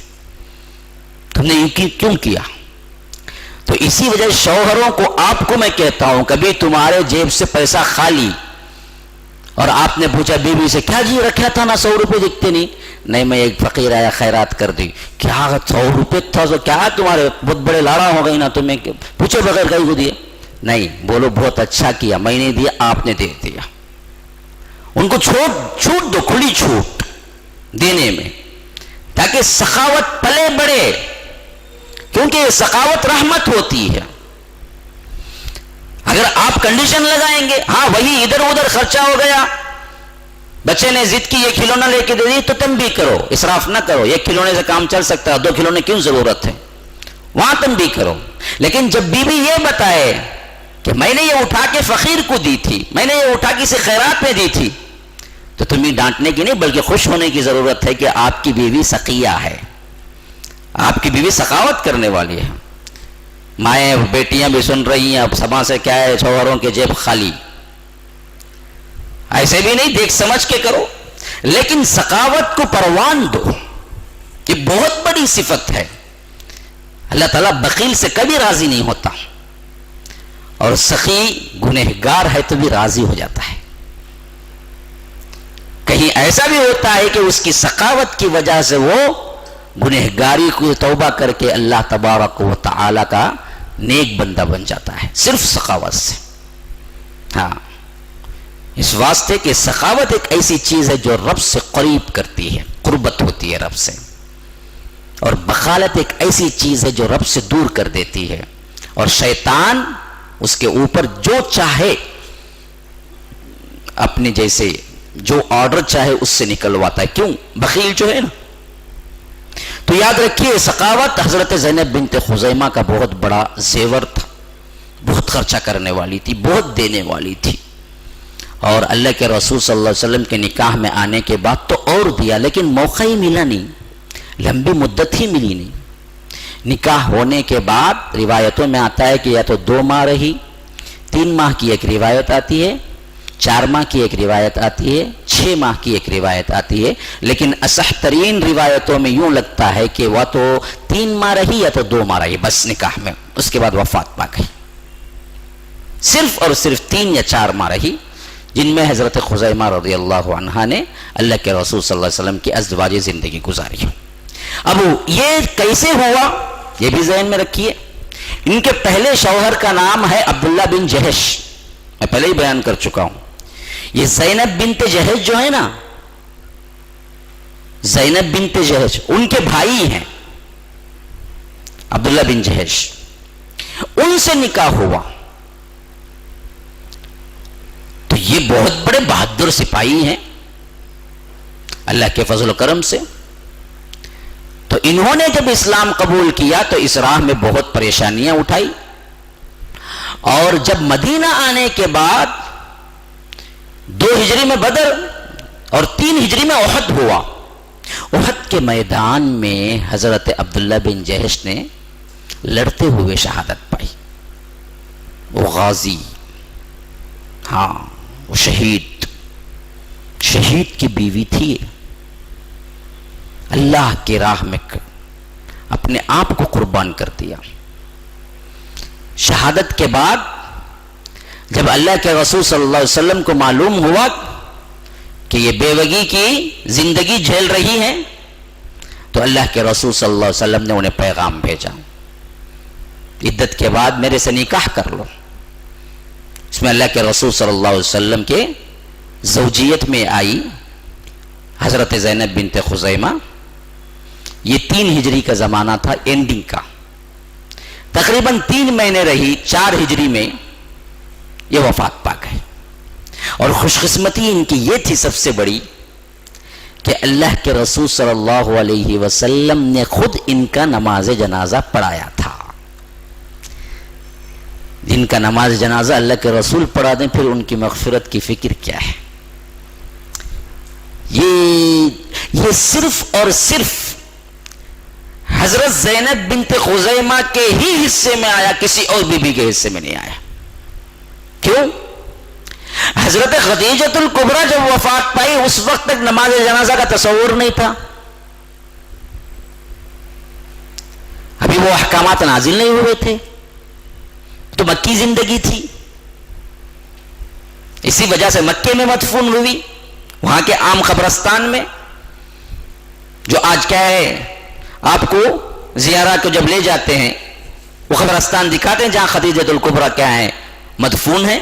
تم نے یہ کیوں کیا؟ تو اسی وجہ شوہروں کو، آپ کو میں کہتا ہوں، کبھی تمہارے جیب سے پیسہ خالی اور آپ نے پوچھا بیوی سے کیا جی رکھا تھا نا 100 روپے دکھتے نہیں میں ایک فقیر آیا خیرات کر دی، کیا 100 روپے تھا؟ کیا تمہارے بہت بڑے لاڑا ہو گئی نا، تمہیں پوچھے بغیر کہیں کو دیے؟ نہیں، بولو بہت اچھا کیا، میں نے دیا، آپ نے دے دیا۔ ان کو چھوٹ دو، کھلی چھوٹ دینے میں، تاکہ سخاوت پلے بڑھے، کیونکہ سخاوت رحمت ہوتی ہے۔ اگر آپ کنڈیشن لگائیں گے، ہاں وہی ادھر ادھر خرچہ ہو گیا، بچے نے ضد کی یہ کھلونا لے کے دے دی، تو تنبیہ کرو، اسراف نہ کرو، ایک کھلونے سے کام چل سکتا ہے، 2 کھلونے کیوں ضرورت ہے، وہاں تنبیہ کرو۔ لیکن جب بیوی یہ بتائے کہ میں نے یہ اٹھا کے فقیر کو دی تھی، میں نے یہ اٹھا کے اسے خیرات میں دی تھی، تو تمہیں ڈانٹنے کی نہیں بلکہ خوش ہونے کی ضرورت ہے کہ آپ کی بیوی سقیہ ہے، آپ کی بیوی سخاوت کرنے والی ہے۔ مائیں بیٹیاں بھی سن رہی ہیں، اب سما سے کیا ہے، شوہروں کے جیب خالی، ایسے بھی نہیں، دیکھ سمجھ کے کرو، لیکن سخاوت کو پروان دو، یہ بہت بڑی صفت ہے۔ اللہ تعالیٰ بخیل سے کبھی راضی نہیں ہوتا، اور سخی گنہگار ہے تو بھی راضی ہو جاتا ہے۔ کہیں ایسا بھی ہوتا ہے کہ اس کی سخاوت کی وجہ سے وہ گنہگاری کو توبہ کر کے اللہ تبارک و تعالی کا نیک بندہ بن جاتا ہے، صرف سخاوت سے۔ ہاں، اس واسطے کہ سخاوت ایک ایسی چیز ہے جو رب سے قریب کرتی ہے، قربت ہوتی ہے رب سے، اور بخالت ایک ایسی چیز ہے جو رب سے دور کر دیتی ہے، اور شیطان اس کے اوپر جو چاہے اپنے جیسے جو آرڈر چاہے اس سے نکلواتا ہے۔ کیوں؟ بخیل جو ہے نا۔ تو یاد رکھیے سخاوت حضرت زینب بنت خزیمہ کا بہت بڑا زیور تھا، بہت خرچہ کرنے والی تھی، بہت دینے والی تھی، اور اللہ کے رسول صلی اللہ علیہ وسلم کے نکاح میں آنے کے بعد تو اور دیا، لیکن موقع ہی ملا نہیں، لمبی مدت ہی ملی نہیں۔ نکاح ہونے کے بعد روایتوں میں آتا ہے کہ یا تو 2 ماہ رہی، 3 ماہ کی ایک روایت آتی ہے، 4 ماہ کی ایک روایت آتی ہے، 6 ماہ کی ایک روایت آتی ہے، لیکن اصح ترین روایتوں میں یوں لگتا ہے کہ وہ تو 3 ماہ رہی یا تو 2 ماہ رہی بس نکاح میں، اس کے بعد وفات پا گئی۔ صرف اور صرف 3 یا 4 ماہ رہی، جن میں حضرت خزیمہ رضی اللہ عنہا نے اللہ کے رسول صلی اللہ علیہ وسلم کی ازدواجی زندگی گزاری۔ اب یہ کیسے ہوا یہ بھی ذہن میں رکھیے۔ ان کے پہلے شوہر کا نام ہے عبداللہ بن جہش، میں پہلے ہی بیان کر چکا ہوں۔ یہ زینب بنت جہش جو ہے نا، زینب بنت جہش ان کے بھائی ہیں عبداللہ بن جہش، ان سے نکاح ہوا. تو یہ بہت بڑے بہادر سپاہی ہیں اللہ کے فضل و کرم سے. تو انہوں نے جب اسلام قبول کیا تو اس راہ میں بہت پریشانیاں اٹھائی، اور جب مدینہ آنے کے بعد 2 ہجری میں بدر اور 3 ہجری میں احد ہوا. احد کے میدان میں حضرت عبداللہ بن جہش نے لڑتے ہوئے شہادت پائی. وہ غازی، ہاں وہ شہید کی بیوی تھی. اللہ کی راہ میں اپنے آپ کو قربان کر دیا. شہادت کے بعد جب اللہ کے رسول صلی اللہ علیہ وسلم کو معلوم ہوا کہ یہ بیوگی کی زندگی جھیل رہی ہے، تو اللہ کے رسول صلی اللہ علیہ وسلم نے انہیں پیغام بھیجا، عدت کے بعد میرے سے نکاح کر لو. اس میں اللہ کے رسول صلی اللہ علیہ وسلم کے زوجیت میں آئی حضرت زینب بنت خزیمہ. یہ 3 ہجری کا زمانہ تھا، اینڈنگ کا. تقریباً 3 مہینے رہی. 4 ہجری میں یہ وفات پا گئے. اور خوش قسمتی ان کی یہ تھی سب سے بڑی کہ اللہ کے رسول صلی اللہ علیہ وسلم نے خود ان کا نماز جنازہ پڑھایا تھا. جن کا نماز جنازہ اللہ کے رسول پڑھا دیں، پھر ان کی مغفرت کی فکر کیا ہے. یہ صرف اور صرف حضرت زینب بنت خزیمہ کے ہی حصے میں آیا، کسی اور بیوی کے حصے میں نہیں آیا. کیوں؟ حضرت خدیجۃ الکبریٰ جب وفات پائی اس وقت تک نماز جنازہ کا تصور نہیں تھا. ابھی وہ احکامات نازل نہیں ہوئے تھے، تو مکی زندگی تھی. اسی وجہ سے مکے میں مدفون ہوئی، وہاں کے عام قبرستان میں، جو آج کیا ہے آپ کو زیارہ کو جب لے جاتے ہیں وہ قبرستان دکھاتے ہیں جہاں خدیجۃ الکبریٰ کیا ہے مدفون ہے.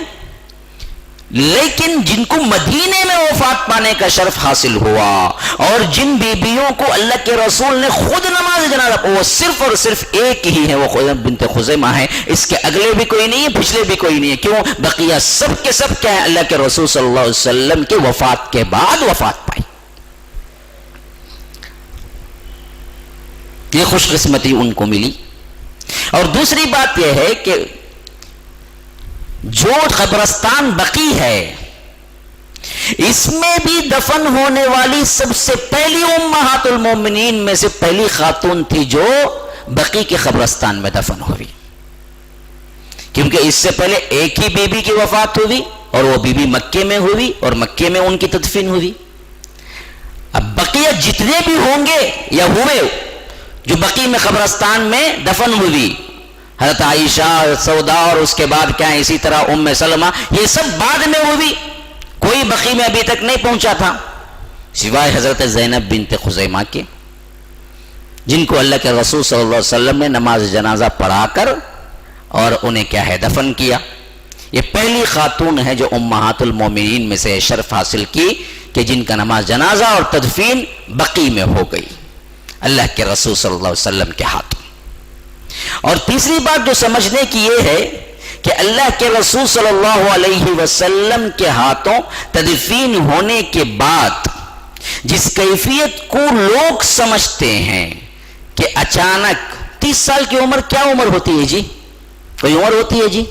لیکن جن کو مدینے میں وفات پانے کا شرف حاصل ہوا اور جن بیبیوں کو اللہ کے رسول نے خود نماز جنازہ، وہ صرف اور صرف ایک ہی ہے، وہ بنت خزیمہ ہے. اس کے اگلے بھی کوئی نہیں ہے، پچھلے بھی کوئی نہیں ہے. کیوں؟ بقیہ سب کے سب کیا ہے اللہ کے رسول صلی اللہ علیہ وسلم کی وفات کے بعد وفات پائی. یہ خوش قسمتی ان کو ملی. اور دوسری بات یہ ہے کہ جو قبرستان بقی ہے اس میں بھی دفن ہونے والی سب سے پہلی امہات المومنین میں سے پہلی خاتون تھی جو بقی کے قبرستان میں دفن ہوئی. کیونکہ اس سے پہلے ایک ہی بیوی کی وفات ہوئی اور وہ بیوی مکے میں ہوئی اور مکے میں ان کی تدفین ہوئی. اب بقیہ جتنے بھی ہوں گے یا ہوئے جو بقی میں قبرستان میں دفن ہوئی، حضرت عائشہ، سودا، اور اس کے بعد کیا ہے اسی طرح ام سلمہ، یہ سب بعد میں ہوئی. کوئی بقی میں ابھی تک نہیں پہنچا تھا سوائے حضرت زینب بنت خزیمہ کے، جن کو اللہ کے رسول صلی اللہ علیہ وسلم نے نماز جنازہ پڑھا کر اور انہیں کیا ہے دفن کیا. یہ پہلی خاتون ہے جو امہات المومنین میں سے شرف حاصل کی کہ جن کا نماز جنازہ اور تدفین بقی میں ہو گئی اللہ کے رسول صلی اللہ علیہ وسلم کے ہاتھوں. اور تیسری بات جو سمجھنے کی یہ ہے کہ اللہ کے رسول صلی اللہ علیہ وسلم کے ہاتھوں تدفین ہونے کے بعد جس کیفیت کو لوگ سمجھتے ہیں کہ اچانک 30 سال کی عمر، کیا عمر ہوتی ہے جی؟ کوئی عمر ہوتی ہے جی؟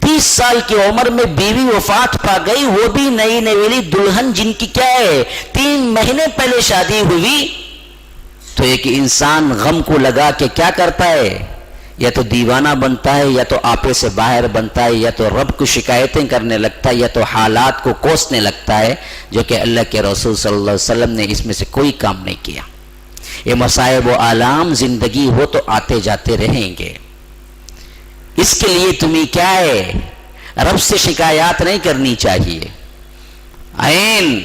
30 سال کی عمر میں بیوی وفات پا گئی، وہ بھی نئی نویلی دلہن جن کی کیا ہے 3 مہینے پہلے شادی ہوئی. تو ایک انسان غم کو لگا کہ کیا کرتا ہے، یا تو دیوانہ بنتا ہے، یا تو آپے سے باہر بنتا ہے، یا تو رب کو شکایتیں کرنے لگتا ہے، یا تو حالات کو کوسنے لگتا ہے، جو کہ اللہ کے رسول صلی اللہ علیہ وسلم نے اس میں سے کوئی کام نہیں کیا. یہ مصائب و آلام زندگی ہو تو آتے جاتے رہیں گے. اس کے لیے تمہیں کیا ہے رب سے شکایات نہیں کرنی چاہیے. عین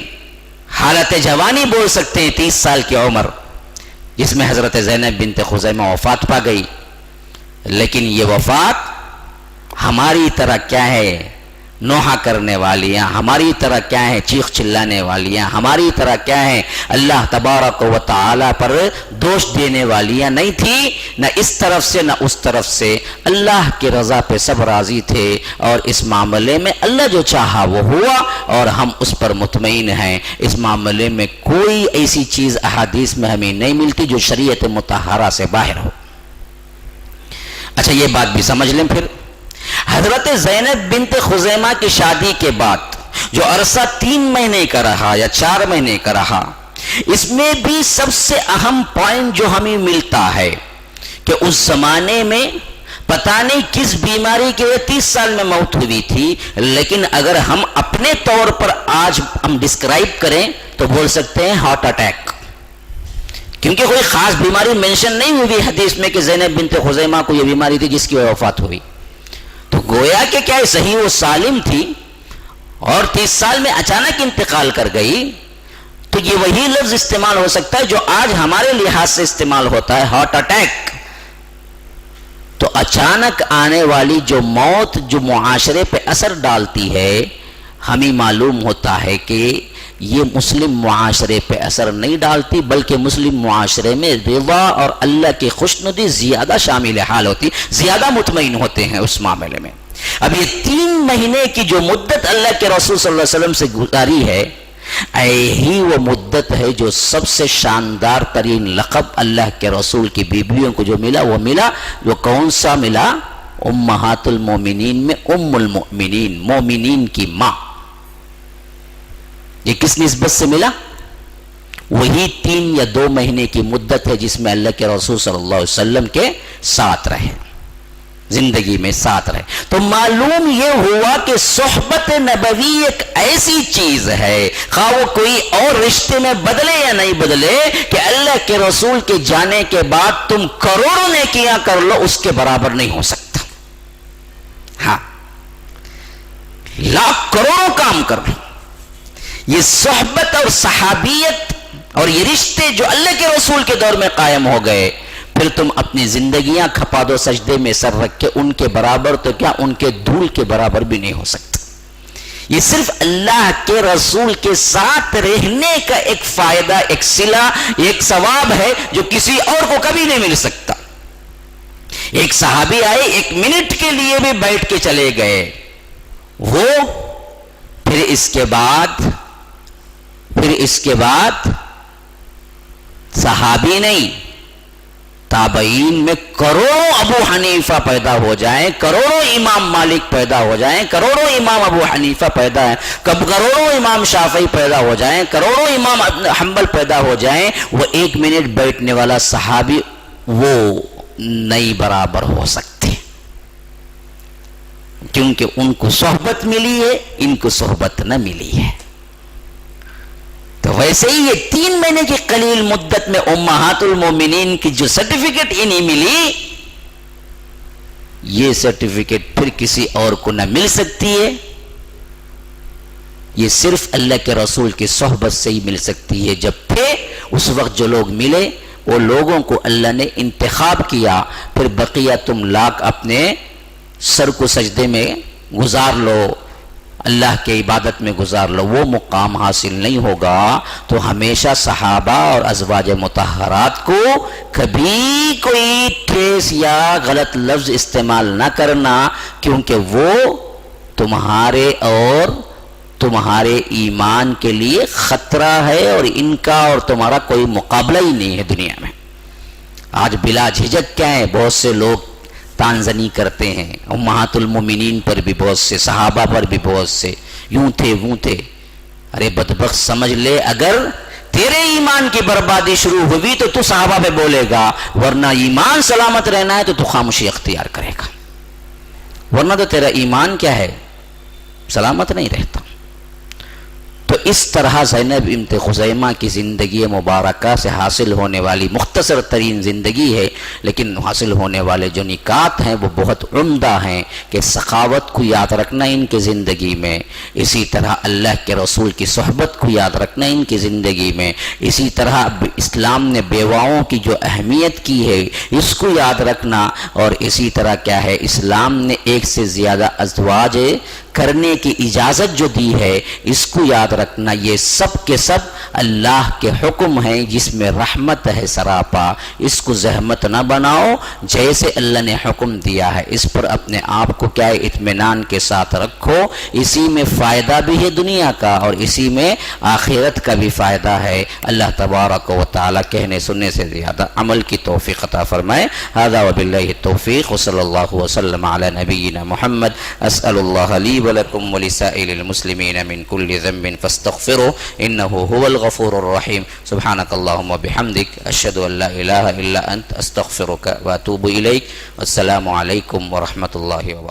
حالت جوانی بول سکتے ہیں 30 سال کی عمر جس میں حضرت زینب بنت خزیمہ وفات پا گئی. لیکن یہ وفات ہماری طرح کیا ہے نوحہ کرنے والیاں، ہماری طرح کیا ہیں چیخ چلانے والیاں، ہماری طرح کیا ہیں اللہ تبارک و تعالی پر دوش دینے والیاں نہیں تھی، نہ اس طرف سے نہ اس طرف سے، اللہ کی رضا پہ سب راضی تھے، اور اس معاملے میں اللہ جو چاہا وہ ہوا، اور ہم اس پر مطمئن ہیں۔ اس معاملے میں کوئی ایسی چیز احادیث میں ہمیں نہیں ملتی جو شریعت مطہرہ سے باہر ہو۔ اچھا یہ بات بھی سمجھ لیں پھر، حضرت زینب بنت خزیمہ کی شادی کے بعد جو عرصہ 3 مہینے کا رہا یا 4 مہینے کا رہا، اس میں بھی سب سے اہم پوائنٹ جو ہمیں ملتا ہے کہ اس زمانے میں پتہ نہیں کس بیماری کے 30 سال میں موت ہوئی تھی، لیکن اگر ہم اپنے طور پر آج ہم ڈسکرائب کریں تو بول سکتے ہیں ہارٹ اٹیک، کیونکہ کوئی خاص بیماری مینشن نہیں ہوئی حدیث میں کہ زینب بنت خزیمہ کو یہ بیماری تھی جس کی وفات ہوئی، تو گویا کہ کیا صحیح و سالم تھی اور 30 سال میں اچانک انتقال کر گئی، تو یہ وہی لفظ استعمال ہو سکتا ہے جو آج ہمارے لحاظ سے استعمال ہوتا ہے ہارٹ اٹیک۔ تو اچانک آنے والی جو موت جو معاشرے پہ اثر ڈالتی ہے، ہمیں معلوم ہوتا ہے کہ یہ مسلم معاشرے پہ اثر نہیں ڈالتی، بلکہ مسلم معاشرے میں رضا اور اللہ کی خوشنودی زیادہ شامل حال ہوتی، زیادہ مطمئن ہوتے ہیں اس معاملے میں۔ اب یہ 3 مہینے کی جو مدت اللہ کے رسول صلی اللہ علیہ وسلم سے گزاری ہے، یہی وہ مدت ہے جو سب سے شاندار ترین لقب اللہ کے رسول کی بیویوں کو جو ملا، وہ ملا جو کون سا ملا؟ امہات المومنین میں ام المؤمنین، مومنین کی ماں۔ یہ کس نسبت سے ملا؟ وہی 3 یا 2 مہینے کی مدت ہے جس میں اللہ کے رسول صلی اللہ علیہ وسلم کے ساتھ رہے، زندگی میں ساتھ رہے۔ تو معلوم یہ ہوا کہ صحبت نبوی ایک ایسی چیز ہے، خواہ وہ کوئی اور رشتے میں بدلے یا نہیں بدلے، کہ اللہ کے رسول کے جانے کے بعد تم کروڑوں نیکیاں کر لو اس کے برابر نہیں ہو سکتا۔ ہاں، لاکھ کروڑوں کام کر لو، یہ صحبت اور صحابیت اور یہ رشتے جو اللہ کے رسول کے دور میں قائم ہو گئے، پھر تم اپنی زندگیاں کھپا دو سجدے میں سر رکھ کے، ان کے برابر تو کیا ان کے دھول کے برابر بھی نہیں ہو سکتا۔ یہ صرف اللہ کے رسول کے ساتھ رہنے کا ایک فائدہ، ایک صلہ، ایک ثواب ہے جو کسی اور کو کبھی نہیں مل سکتا۔ ایک صحابی آئے، 1 منٹ کے لیے بھی بیٹھ کے چلے گئے، وہ پھر اس کے بعد صحابی نہیں، تابعین میں کروڑوں ابو حنیفہ پیدا ہو جائیں، کروڑوں امام مالک پیدا ہو جائیں، کروڑوں امام ابو حنیفہ پیدا ہیں، کروڑوں امام شافعی پیدا ہو جائیں، کروڑوں امام حنبل پیدا ہو جائیں، وہ 1 منٹ بیٹھنے والا صحابی وہ نہیں برابر ہو سکتے، کیونکہ ان کو صحبت ملی ہے، ان کو صحبت نہ ملی ہے۔ تو ویسے ہی یہ 3 مہینے کی قلیل مدت میں امہات المومنین کی جو سرٹیفکیٹ انہیں ملی، یہ سرٹیفکیٹ پھر کسی اور کو نہ مل سکتی ہے، یہ صرف اللہ کے رسول کی صحبت سے ہی مل سکتی ہے۔ جب تھے اس وقت جو لوگ ملے، وہ لوگوں کو اللہ نے انتخاب کیا، پھر بقیہ تم لاکھ اپنے سر کو سجدے میں گزار لو، اللہ کے عبادت میں گزار لو، وہ مقام حاصل نہیں ہوگا۔ تو ہمیشہ صحابہ اور ازواج مطہرات کو کبھی کوئی ٹھیس یا غلط لفظ استعمال نہ کرنا، کیونکہ وہ تمہارے اور تمہارے ایمان کے لیے خطرہ ہے، اور ان کا اور تمہارا کوئی مقابلہ ہی نہیں ہے دنیا میں۔ آج بلا جھجک کیا ہے، بہت سے لوگ تانزنی کرتے ہیں، امہات المومنین پر بھی بہت سے، صحابہ پر بھی بہت سے، یوں تھے وہ تھے۔ ارے بدبخت سمجھ لے، اگر تیرے ایمان کی بربادی شروع ہوئی تو صحابہ پہ بولے گا، ورنہ ایمان سلامت رہنا ہے تو خاموشی اختیار کرے گا، ورنہ تو تیرا ایمان کیا ہے، سلامت نہیں رہتا۔ تو اس طرح زینب بنت خزیمہ کی زندگی مبارکہ سے حاصل ہونے والی مختصر ترین زندگی ہے، لیکن حاصل ہونے والے جو نکات ہیں وہ بہت عمدہ ہیں، کہ سخاوت کو یاد رکھنا ان کی زندگی میں، اسی طرح اللہ کے رسول کی صحبت کو یاد رکھنا ان کی زندگی میں، اسی طرح اسلام نے بیواؤں کی جو اہمیت کی ہے اس کو یاد رکھنا، اور اسی طرح کیا ہے، اسلام نے 1 سے زیادہ ازواج کرنے کی اجازت جو دی ہے اس کو یاد رکھنا، یہ سب کے سب اللہ کے حکم ہیں جس میں رحمت ہے سراپا، اس کو زحمت نہ بناؤ، جیسے اللہ نے حکم دیا ہے اس پر اپنے آپ کو کیا ہے اطمینان کے ساتھ رکھو، اسی میں فائدہ بھی ہے دنیا کا اور اسی میں آخرت کا بھی فائدہ ہے۔ اللہ تبارک و تعالی کہنے سننے سے زیادہ عمل کی توفیق عطا فرمائے۔ ھذا وباللہ التوفیق وصلی اللہ وسلم علی نبینا محمد۔ اسأل اللہ لی ولکم ولسائر المسلمین من کل ذنب فاستغفروا انہ هو الغفور الرحیم۔ سبحانک اللہم وبحمدک اشہد ان لا الہ الا انت استغفرک واتوب الیک۔ السلام علیکم ورحمۃ اللہ وبرکاتہ۔